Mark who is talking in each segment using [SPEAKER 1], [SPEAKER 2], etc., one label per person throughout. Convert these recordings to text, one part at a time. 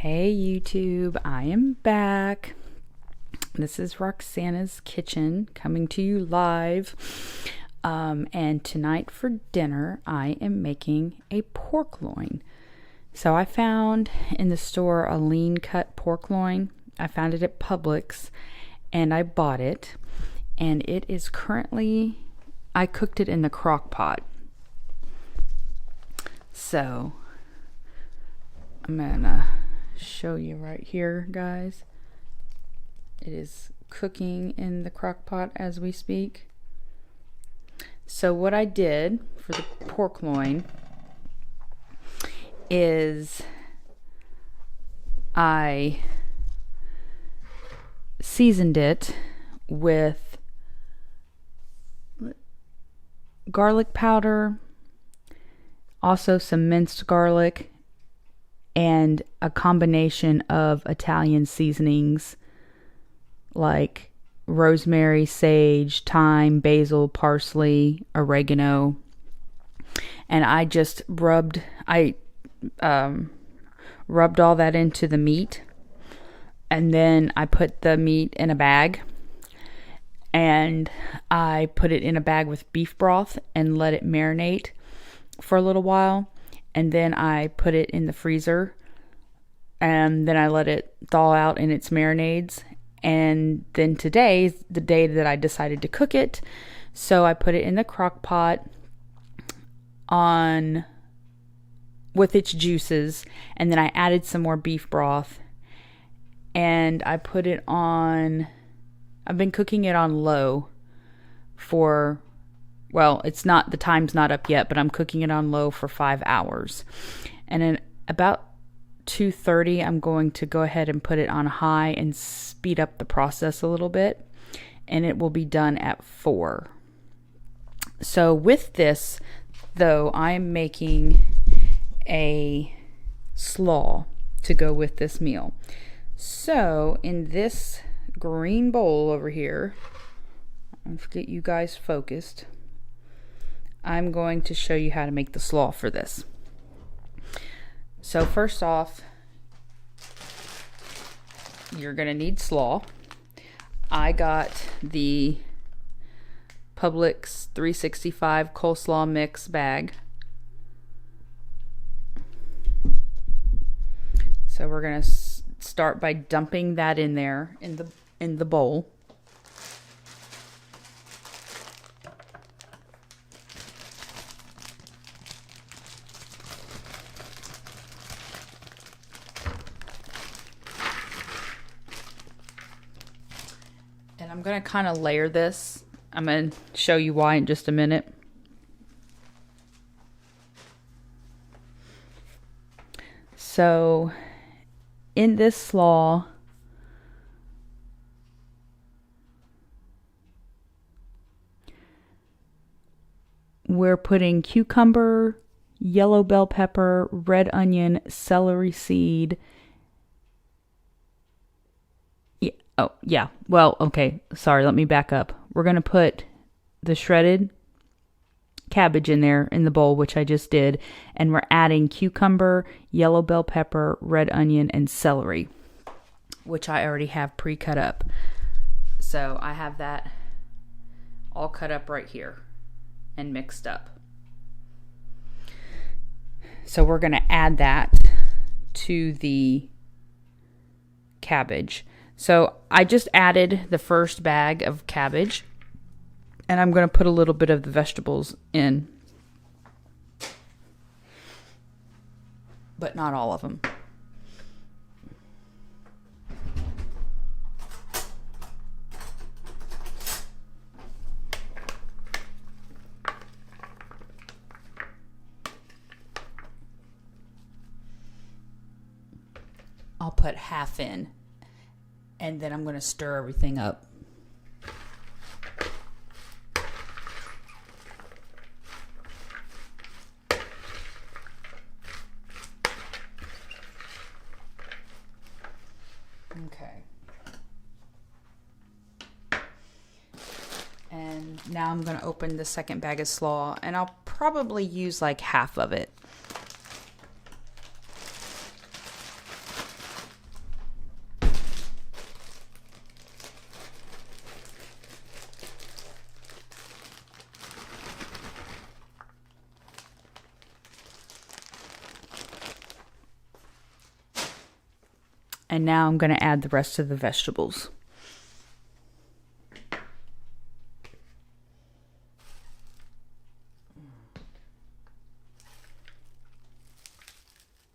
[SPEAKER 1] Hey YouTube, I am back. This is Roxana's Kitchen coming to you live. And tonight for dinner, I am making a pork loin. So I found in the store a lean cut pork loin. I found it at Publix and I bought it. And it is currently, I cooked it in the crock pot. So I'm gonna show you right here, guys. It is cooking in the crock pot as we speak. So what I did for the pork loin is I seasoned it with garlic powder, also some minced garlic, and a combination of Italian seasonings like rosemary, sage, thyme, basil, parsley, oregano. And I just rubbed all that into the meat. And then I put the meat in a bag. And I put it in a bag with beef broth and let it marinate for a little while. And then I put it in the freezer, and then I let it thaw out in its marinades. And then today's the day that I decided to cook it. So I put it in the crock pot with its juices, and then I added some more beef broth, and I put it on, I've been cooking it on low for, well, it's not, the time's not up yet, but I'm cooking it on low for 5 hours. And in about 2:30, I'm going to go ahead and put it on high and speed up the process a little bit. And it will be done at 4. So with this, though, I'm making a slaw to go with this meal. So in this green bowl over here, let's get you guys focused. I'm going to show you how to make the slaw for this. So first off, you're going to need slaw. I got the Publix 365 coleslaw mix bag. So we're going to start by dumping that in there in the bowl. And I'm going to kind of layer this. I'm going to show you why in just a minute. So in this slaw, we're putting cucumber, yellow bell pepper, red onion, celery seed. Oh, yeah. Well, okay. Sorry, let me back up. We're going to put the shredded cabbage in there in the bowl, which I just did. And we're adding cucumber, yellow bell pepper, red onion, and celery, which I already have pre-cut up. So I have that all cut up right here and mixed up. So we're going to add that to the cabbage. So I just added the first bag of cabbage, and I'm going to put a little bit of the vegetables in, but not all of them. I'll put half in. And then I'm going to stir everything up. Okay. And now I'm going to open the second bag of slaw, and I'll probably use like half of it. And now I'm going to add the rest of the vegetables.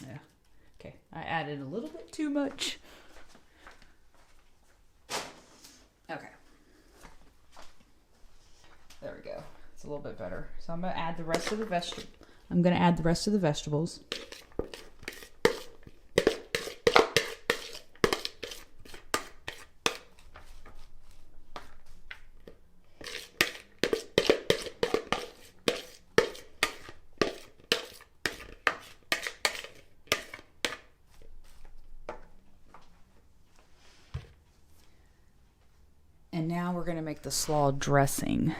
[SPEAKER 1] Yeah. Okay, I added a little bit too much. Okay. There we go. It's a little bit better. So I'm going to add the rest of the vegetables. And now we're going to make the slaw dressing.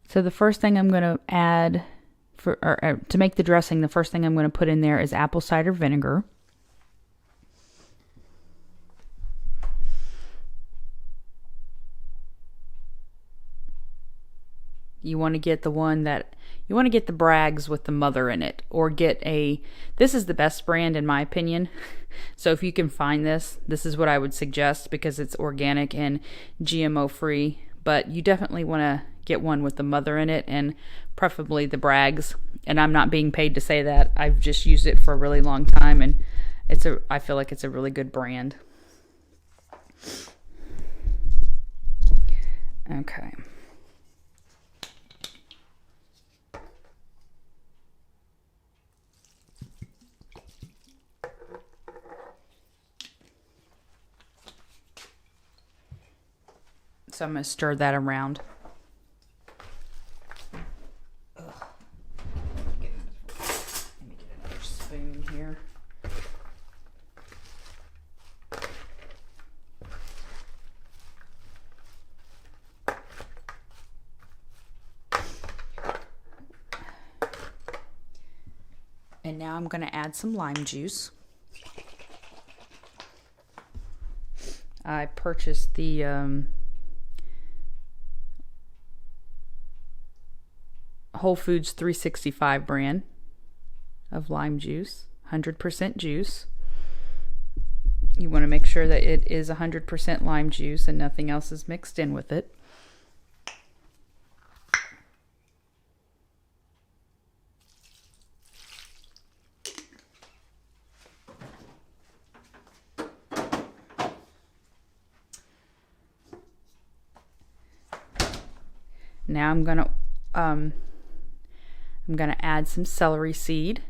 [SPEAKER 1] So the first thing I'm going to add to make the dressing, the first thing I'm going to put in there is apple cider vinegar. You want to get the Bragg's with the mother in it, or this is the best brand in my opinion. So if you can find this is what I would suggest, because it's organic and GMO free, but you definitely want to get one with the mother in it, and preferably the Bragg's. And I'm not being paid to say that. I've just used it for a really long time, and I feel like it's a really good brand. Okay. So I'm going to stir that around. Let me get another spoon here. And now I'm going to add some lime juice. I purchased the Whole Foods 365 brand of lime juice, 100% juice. You want to make sure that it is 100% lime juice and nothing else is mixed in with it. Now I'm gonna add some celery seed.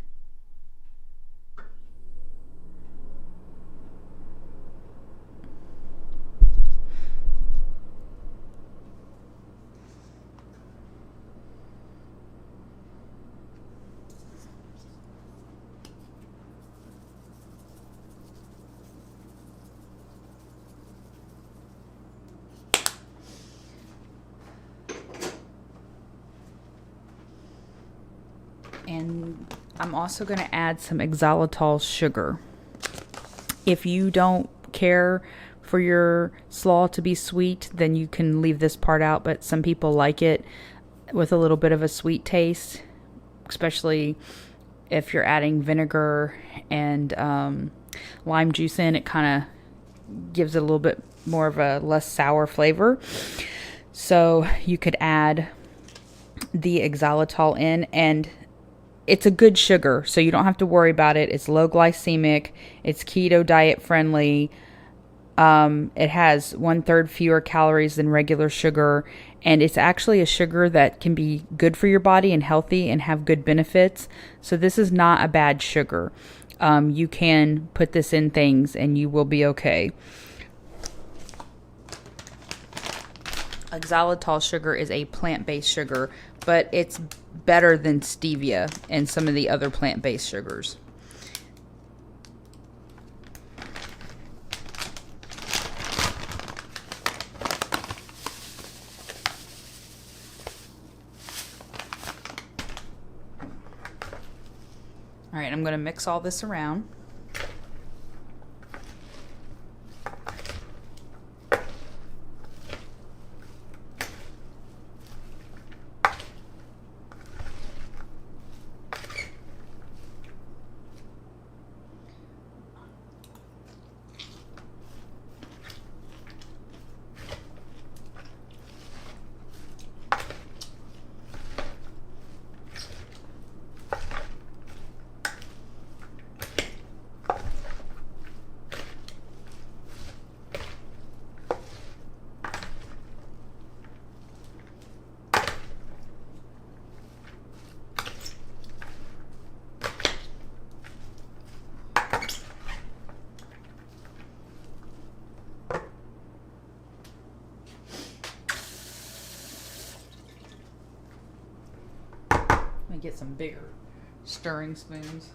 [SPEAKER 1] And I'm also going to add some xylitol sugar. If you don't care for your slaw to be sweet, then you can leave this part out, but some people like it with a little bit of a sweet taste, especially if you're adding vinegar and lime juice in. It kind of gives it a little bit more of a less sour flavor. So you could add the xylitol in, and it's a good sugar, so you don't have to worry about it. It's low glycemic. It's keto diet friendly. It has 1/3 fewer calories than regular sugar, and it's actually a sugar that can be good for your body and healthy and have good benefits. So this is not a bad sugar. You can put this in things and you will be okay. Xylitol sugar is a plant-based sugar, but it's better than stevia and some of the other plant-based sugars. All right, I'm going to mix all this around. Let me get some bigger stirring spoons.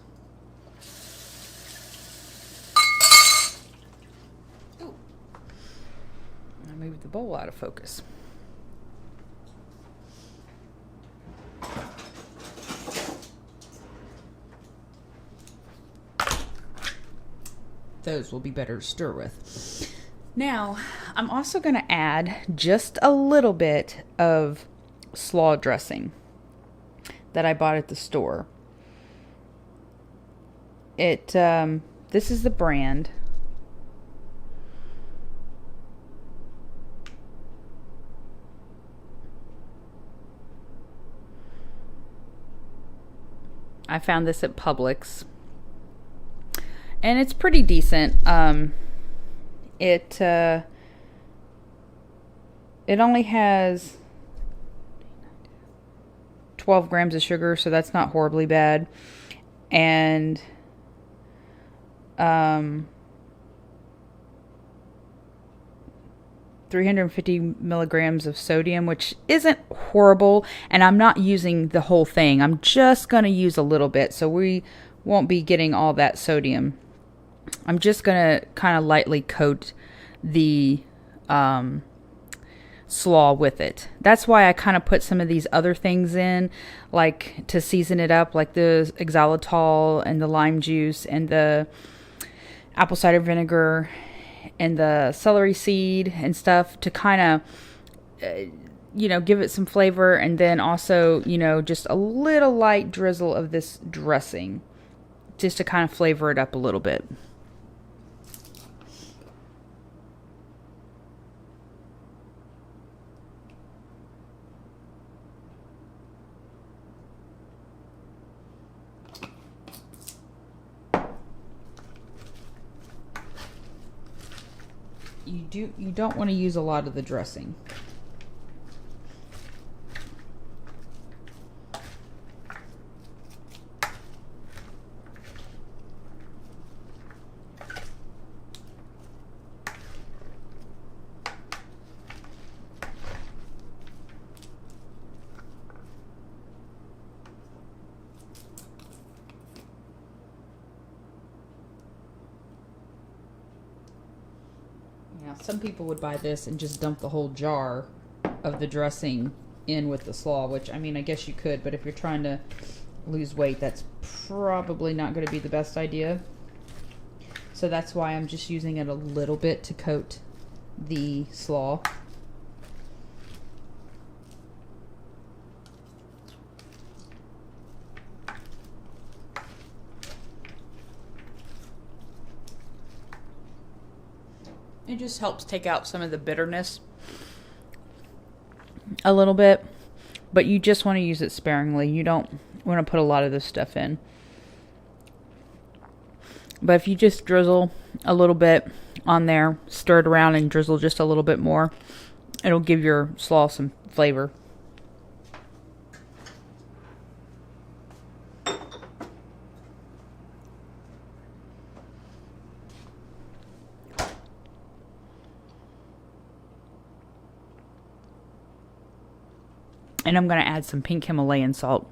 [SPEAKER 1] Ooh. I moved the bowl out of focus. Those will be better to stir with. Now, I'm also going to add just a little bit of slaw dressing that I bought at the store. This is the brand. I found this at Publix. And it's pretty decent. It only has 12 grams of sugar, so that's not horribly bad. And 350 milligrams of sodium, which isn't horrible. And I'm not using the whole thing. I'm just going to use a little bit, so we won't be getting all that sodium. I'm just going to kind of lightly coat the slaw with it. That's why I kind of put some of these other things in, like to season it up, like the xylitol and the lime juice and the apple cider vinegar and the celery seed and stuff to kind of, give it some flavor. And then also, just a little light drizzle of this dressing just to kind of flavor it up a little bit. You don't want to use a lot of the dressing. Now, some people would buy this and just dump the whole jar of the dressing in with the slaw, which, I guess you could, but if you're trying to lose weight, that's probably not going to be the best idea. So that's why I'm just using it a little bit to coat the slaw. It just helps take out some of the bitterness a little bit, but you just want to use it sparingly. You don't want to put a lot of this stuff in. But if you just drizzle a little bit on there, stir it around and drizzle just a little bit more, it'll give your slaw some flavor. And I'm going to add some pink Himalayan salt.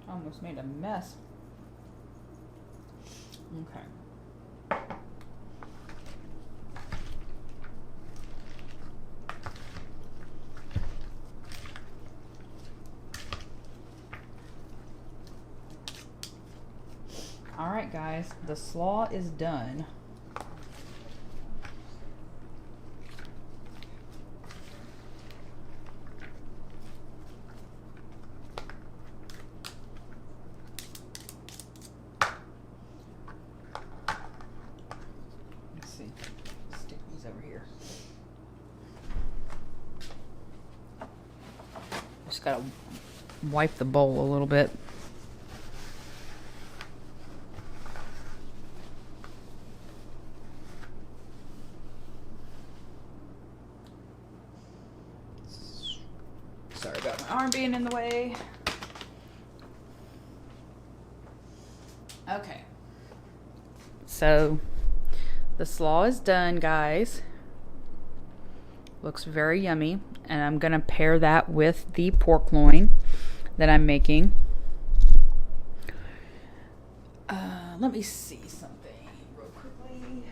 [SPEAKER 1] Almost made a mess. Okay. All right, guys, the slaw is done. Just gotta wipe the bowl a little bit. Sorry about my arm being in the way. Okay. So the slaw is done, guys. Looks very yummy. And I'm going to pair that with the pork loin that I'm making. Let me see something real quickly.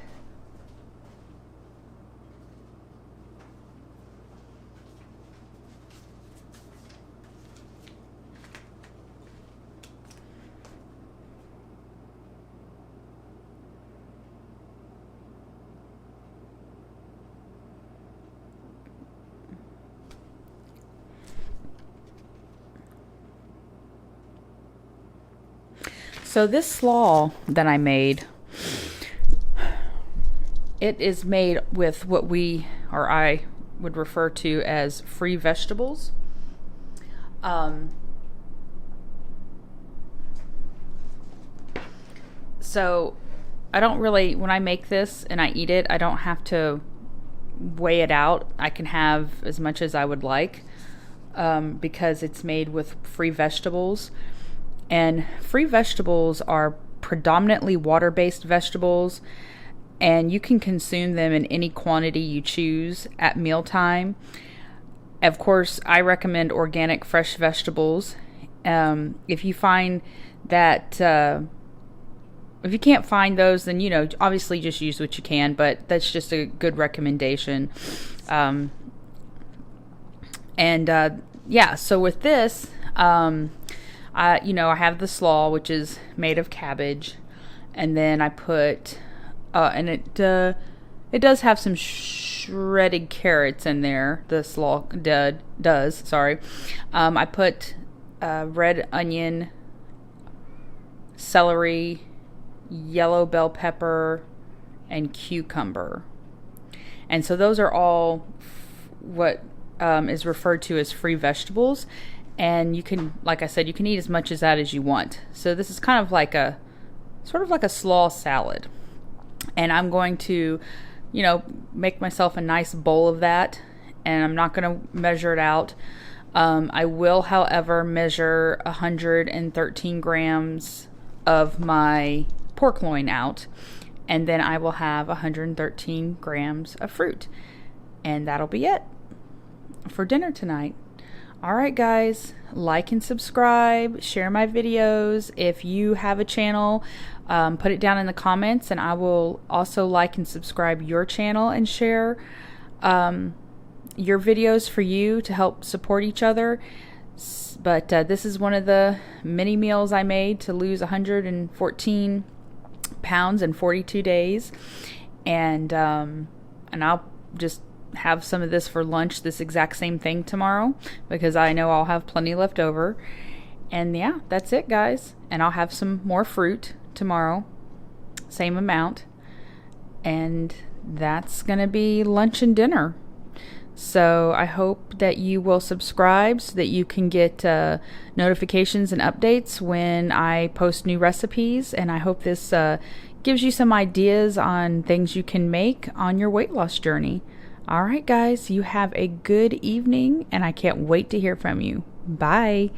[SPEAKER 1] So this slaw that I made, it is made with what I would refer to as free vegetables. So I don't really, when I make this and I eat it, I don't have to weigh it out. I can have as much as I would like because it's made with free vegetables. And free vegetables are predominantly water-based vegetables, and you can consume them in any quantity you choose at mealtime. Of course, I recommend organic fresh vegetables. If you find that, if you can't find those, then, obviously just use what you can, but that's just a good recommendation. Yeah, so with this, I have the slaw, which is made of cabbage, and then I put, and it does have some shredded carrots in there. The slaw does. Sorry, I put red onion, celery, yellow bell pepper, and cucumber, and so those are all what is referred to as free vegetables. And you can, like I said, you can eat as much of that as you want. So this is kind of like sort of like a slaw salad. And I'm going to, make myself a nice bowl of that. And I'm not going to measure it out. I will, however, measure 113 grams of my pork loin out. And then I will have 113 grams of fruit. And that'll be it for dinner tonight. All right, guys, like and subscribe, share my videos. If you have a channel, put it down in the comments, and I will also like and subscribe your channel and share your videos for you to help support each other. But this is one of the mini meals I made to lose 114 pounds in 42 days. And I'll just have some of this for lunch, this exact same thing tomorrow, because I know I'll have plenty left over. And yeah, that's it, guys. And I'll have some more fruit tomorrow, same amount, and that's gonna be lunch and dinner. So I hope that you will subscribe so that you can get notifications and updates when I post new recipes. And I hope this gives you some ideas on things you can make on your weight loss journey. All right, guys, you have a good evening, and I can't wait to hear from you. Bye.